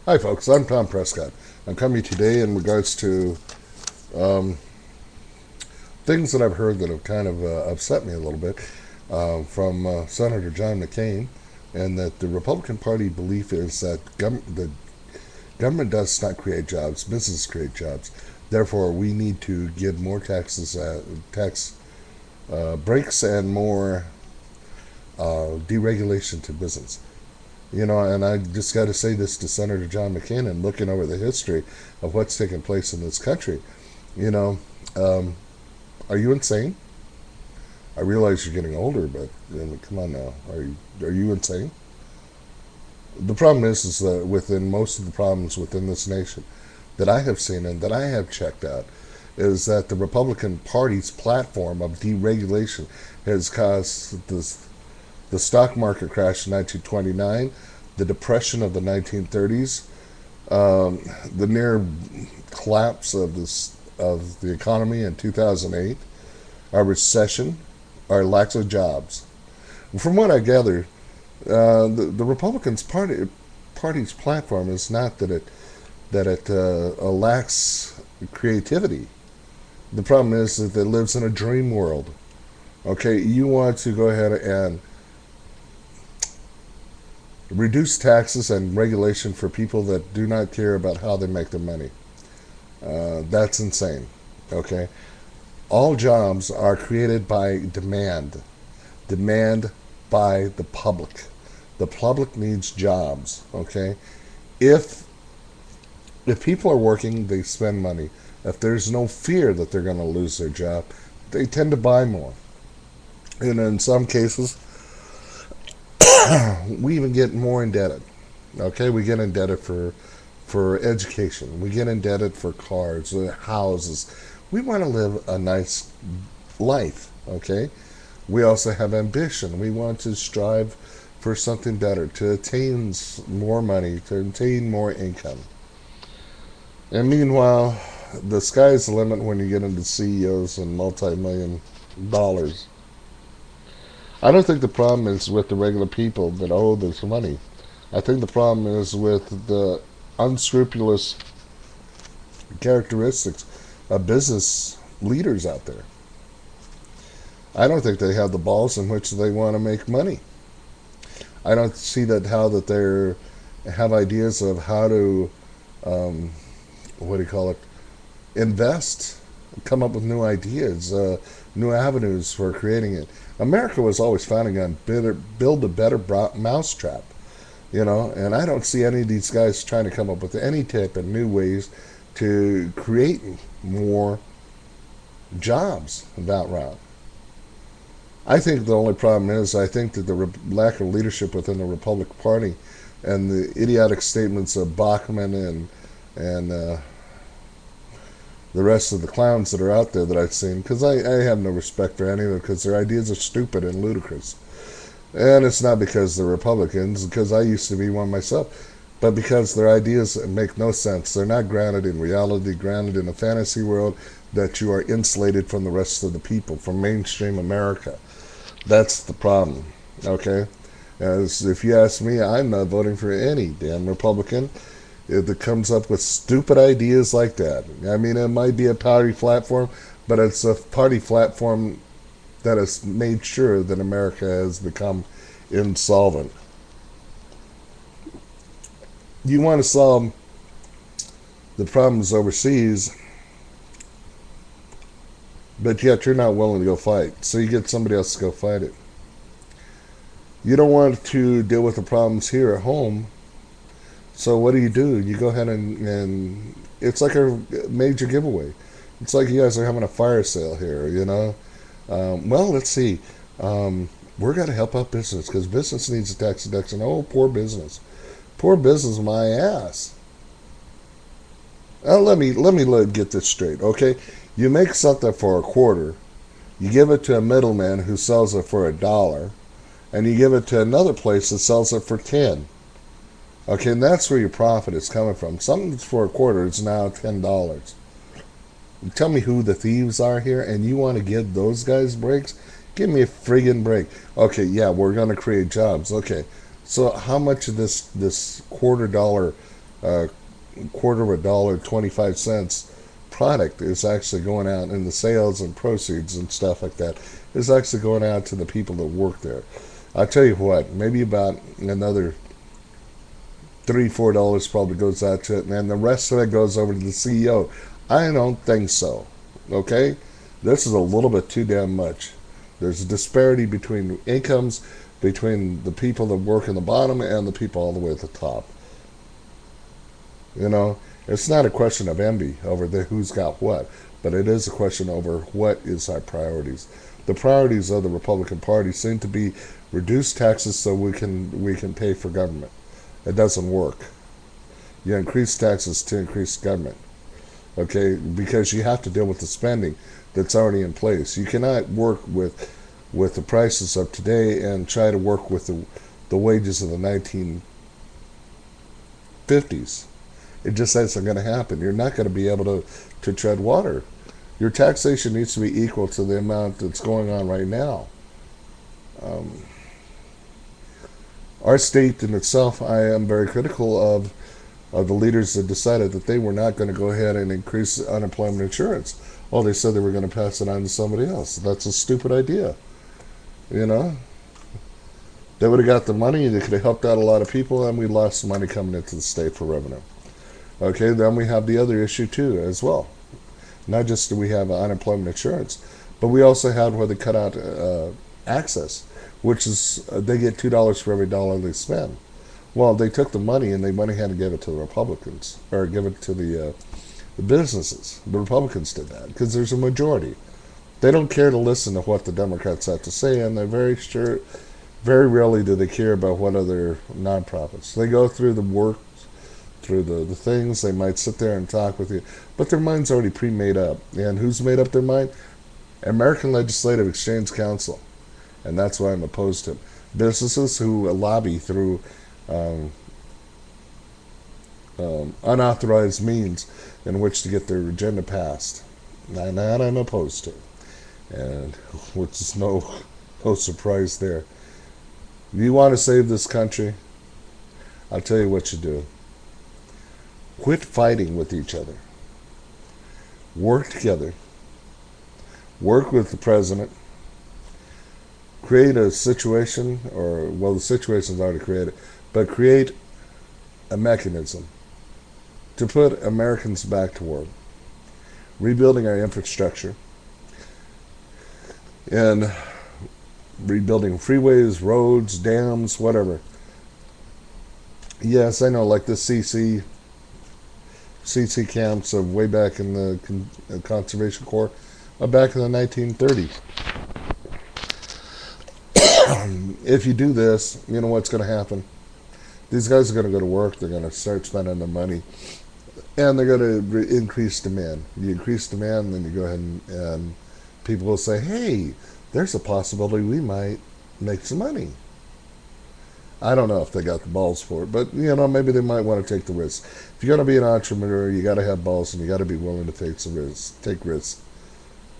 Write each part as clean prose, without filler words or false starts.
Hi, folks. I'm Tom Prescott. I'm coming today in regards to um, things that I've heard that have kind of upset me a little bit from Senator John McCain, and that the Republican Party belief is that the government does not create jobs, businesses create jobs. Therefore, we need to give more tax breaks and more deregulation to business. And I just got to say this to Senator John McCain, and looking over the history of what's taken place in this country. You know, um, are you insane? I realize you're getting older, but come on now, are you insane? The problem is that within most of the problems within this nation that I have seen and that I have checked out is that the Republican Party's platform of deregulation has caused the stock market crash in 1929, the depression of the 1930s, the near collapse of the economy in 2008, our recession, our lack of jobs. From what I gather, the Party's platform is not that it lacks creativity. The problem is that it lives in a dream world. Okay, you want to go ahead and reduce taxes and regulation for people that do not care about how they make their money. That's insane. Okay, all jobs are created by demand by the public. The public needs jobs. Okay, if if people are working, they spend money. If there's no fear that they're going to lose their job, they tend to buy more. And in some cases, we even get more indebted. Okay, we get indebted for education. We get indebted for cars, houses. We want to live a nice life. Okay, we also have ambition. We want to strive for something better, to attain more money, to attain more income. And meanwhile, the sky's the limit when you get into CEOs and multi-million dollars. I don't think the problem is with the regular people that owe this money. I think the problem is with the unscrupulous characteristics of business leaders out there. I don't think they have the balls in which they want to make money. I don't see that how that they have ideas of how to um, what do you call it, invest, come up with new ideas, new avenues for creating it. America was always founding on build a better mousetrap, and I don't see any of these guys trying to come up with any type of new ways to create more jobs that route. I think the only problem is I think that the lack of leadership within the Republican Party and the idiotic statements of Bachmann and the rest of the clowns that are out there that I've seen, because I have no respect for any of them because their ideas are stupid and ludicrous. And it's not because they're Republicans, because I used to be one myself, but because their ideas make no sense. They're not grounded in reality, grounded in a fantasy world that you are insulated from the rest of the people, from mainstream America. That's the problem, okay? As if you ask me, I'm not voting for any damn Republican that comes up with stupid ideas like that. I mean, it might be a party platform, but it's a party platform that has made sure that America has become insolvent. You want to solve the problems overseas, but yet you're not willing to go fight. So you get somebody else to go fight it. You don't want to deal with the problems here at home. So what do? You go ahead and it's like a major giveaway. It's like you guys are having a fire sale here. Well, let's see. We're going to help out business because business needs a tax deduction. Oh, poor business. Poor business, my ass. Let me get this straight, okay? You make something for a quarter, you give it to a middleman who sells it for $1, and you give it to another place that sells it for 10. Okay, and that's where your profit is coming from. Something that's for a quarter is now $10. Tell me who the thieves are here, and you want to give those guys breaks? Give me a friggin' break. Okay, yeah, we're going to create jobs. Okay, so how much of this $quarter a quarter of a dollar, 25 cents product is actually going out in the sales and proceeds and stuff like that is actually going out to the people that work there. I'll tell you what, maybe about another $3, $4 probably goes out to it, and then the rest of it goes over to the CEO. I don't think so. Okay? This is a little bit too damn much. There's a disparity between incomes between the people that work in the bottom and the people all the way at the top. You know, it's not a question of envy over who's got what, but it is a question over what is our priorities. The priorities of the Republican Party seem to be reduce taxes so we can pay for government. It doesn't work. You increase taxes to increase government, okay? Because you have to deal with the spending that's already in place. You cannot work with the prices of today and try to work with the wages of the 1950s. It just isn't going to happen. You're not going to be able to tread water. Your taxation needs to be equal to the amount that's going on right now. Our state in itself, I am very critical of the leaders that decided that they were not going to go ahead and increase unemployment insurance. Well, they said they were going to pass it on to somebody else. That's a stupid idea. You know? They would have got the money, they could have helped out a lot of people, and we lost money coming into the state for revenue. Okay, then we have the other issue too, as well. Not just do we have unemployment insurance, but we also had where they cut out access, which is they get $2 for every dollar they spend. Well, they took the money and they went ahead and gave it to the Republicans, or give it to the businesses. The Republicans did that because there's a majority. They don't care to listen to what the Democrats have to say, and they're very rarely do they care about what other nonprofits. They go through the work, through the things. They might sit there and talk with you, but their mind's already pre-made up. And who's made up their mind? American Legislative Exchange Council. And that's why I'm opposed to it. Businesses who lobby through unauthorized means in which to get their agenda passed. And that I'm opposed to. And which is no surprise there. If you want to save this country, I'll tell you what you do. Quit fighting with each other. Work together. Work with the president. Create a situation, well, the situation's already created, but create a mechanism to put Americans back to work. Rebuilding our infrastructure and rebuilding freeways, roads, dams, whatever. Yes, I know, like the CC camps of way back in the Conservation Corps, back in the 1930s. If you do this, you know what's going to happen. These guys are going to go to work. They're going to start spending their money, and they're going to increase demand. You increase demand, then you go ahead and people will say, "Hey, there's a possibility we might make some money." I don't know if they got the balls for it, but maybe they might want to take the risk. If you're going to be an entrepreneur, you got to have balls and you got to be willing to take some risks. Take risks.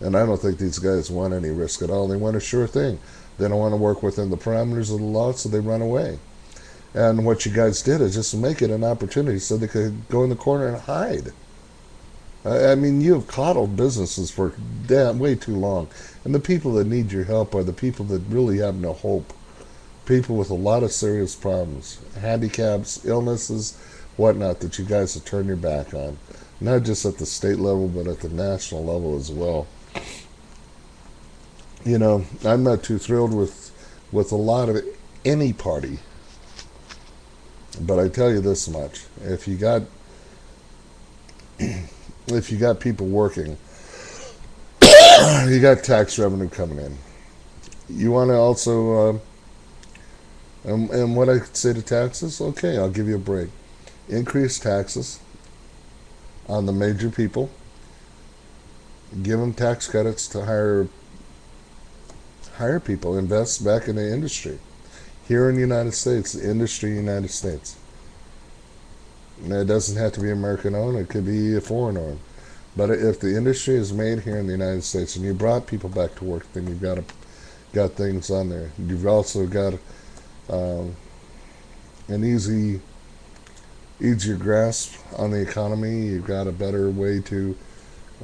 And I don't think these guys want any risk at all. They want a sure thing. They don't want to work within the parameters of the law, so they run away. And what you guys did is just make it an opportunity so they could go in the corner and hide. I mean, you have coddled businesses for way too long. And the people that need your help are the people that really have no hope. People with a lot of serious problems, handicaps, illnesses, whatnot, that you guys have turned your back on. Not just at the state level, but at the national level as well. I'm not too thrilled with a lot of any party. But I tell you this much. If you got people working, you got tax revenue coming in. You want to also... And what I say to taxes, okay, I'll give you a break. Increase taxes on the major people. Give them tax credits to hire people. Invest back in the industry. Here in the United States, the industry in the United States. And it doesn't have to be American owned, it could be foreign owned. But if the industry is made here in the United States and you brought people back to work, then you've got things on there. You've also got an easy easier grasp on the economy. You've got a better way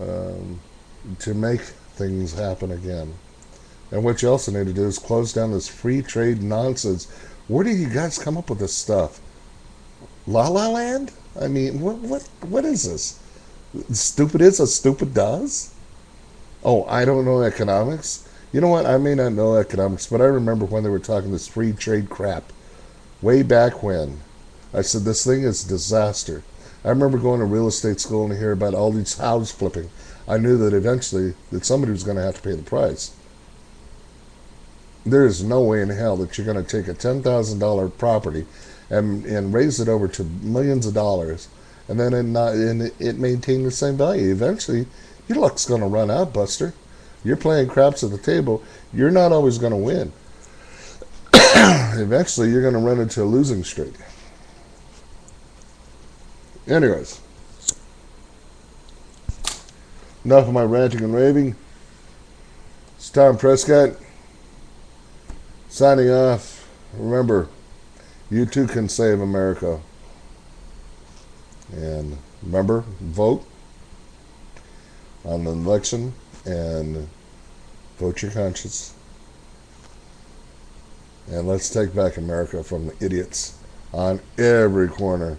um, to make things happen again. And what you also need to do is close down this free trade nonsense. Where do you guys come up with this stuff? La La Land? I mean, what is this? Stupid is as stupid does? Oh, I don't know economics. You know what? I may not know economics, but I remember when they were talking this free trade crap way back when. I said this thing is disaster. I remember going to real estate school and hear about all these house flipping. I knew that eventually that somebody was going to have to pay the price. There is no way in hell that you're going to take a $10,000 property and raise it over to millions of dollars, and then it maintain the same value. Eventually, your luck's going to run out, Buster. You're playing craps at the table. You're not always going to win. Eventually, you're going to run into a losing streak. Anyways, enough of my ranting and raving. It's Tom Prescott signing off. Remember, you too can save America. And remember, vote on the election and vote your conscience. And let's take back America from the idiots on every corner.